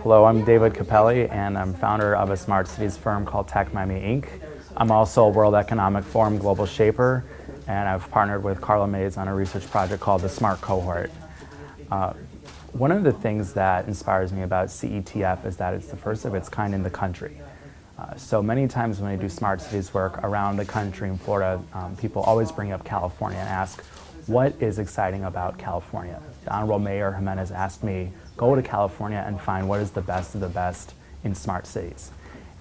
Hello, I'm David Capelli, and I'm founder of a smart cities firm called Tech Miami Inc. I'm also a World Economic Forum Global Shaper, and I've partnered with Carla Mays on a research project called the Smart Cohort. One of the things that inspires me about CETF is that it's the first of its kind in the country. So many times when I do smart cities work around the country in Florida, people always bring up California and ask, what is exciting about California? The Honorable Mayor Jimenez asked me, go to California and find what is the best of the best in smart cities.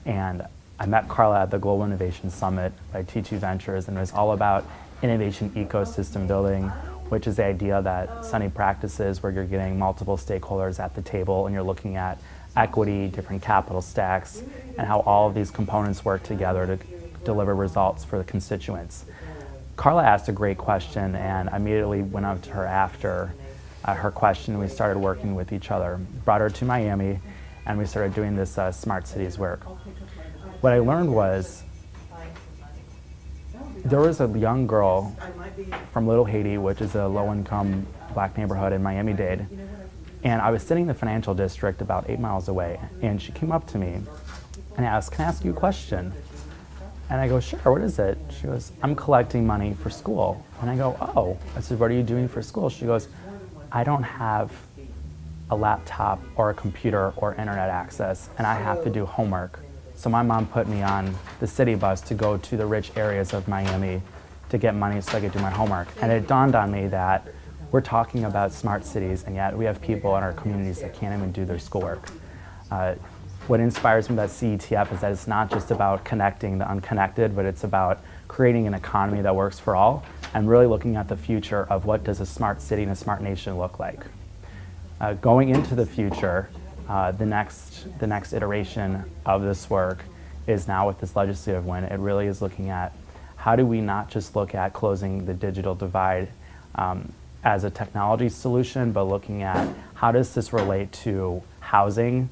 And I met Carla at the Global Innovation Summit by T2 Ventures, and it was all about innovation ecosystem building, which is the idea that Sunny practices where you're getting multiple stakeholders at the table and you're looking at equity, different capital stacks, and how all of these components work together to deliver results for the constituents. Carla asked a great question, and I immediately went up to her after her question, and we started working with each other. Brought her to Miami, and we started doing this smart cities work. What I learned was there was a young girl from Little Haiti, which is a low-income black neighborhood in Miami-Dade, and I was sitting in the financial district about 8 miles away, and she came up to me and asked, "Can I ask you a question?" And I go, "Sure, what is it?" She goes, "I'm collecting money for school." And I go, "Oh." I said, "What are you doing for school?" She goes, "I don't have a laptop or a computer or internet access, and I have to do homework. So my mom put me on the city bus to go to the rich areas of Miami to get money so I could do my homework." And it dawned on me that we're talking about smart cities, and yet we have people in our communities that can't even do their schoolwork. What inspires me about CETF is that it's not just about connecting the unconnected, but it's about creating an economy that works for all and really looking at the future of what does a smart city and a smart nation look like. Going into the future, the next iteration of this work is now with this legislative win. It really is looking at how do we not just look at closing the digital divide as a technology solution, but looking at how does this relate to housing,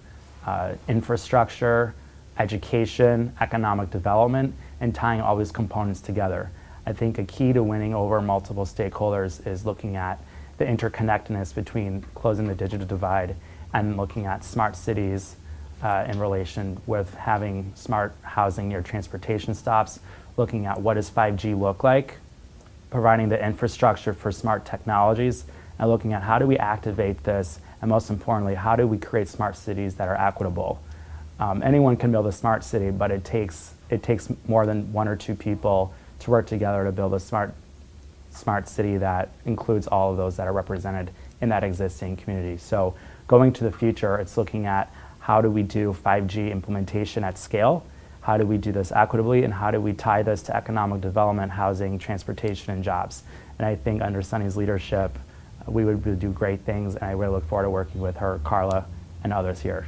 infrastructure, education, economic development, and tying all these components together. I think a key to winning over multiple stakeholders is looking at the interconnectedness between closing the digital divide and looking at smart cities in relation with having smart housing near transportation stops, looking at what does 5G look like, providing the infrastructure for smart technologies, and looking at how do we activate this, and most importantly, how do we create smart cities that are equitable. Anyone can build a smart city, but it takes more than one or two people to work together to build a smart city that includes all of those that are represented in that existing community. So going to the future, it's looking at how do we do 5G implementation at scale, how do we do this equitably, and how do we tie this to economic development, housing, transportation, and jobs. And I think under Sunny's leadership, we would do great things, and I really look forward to working with her, Carla, and others here.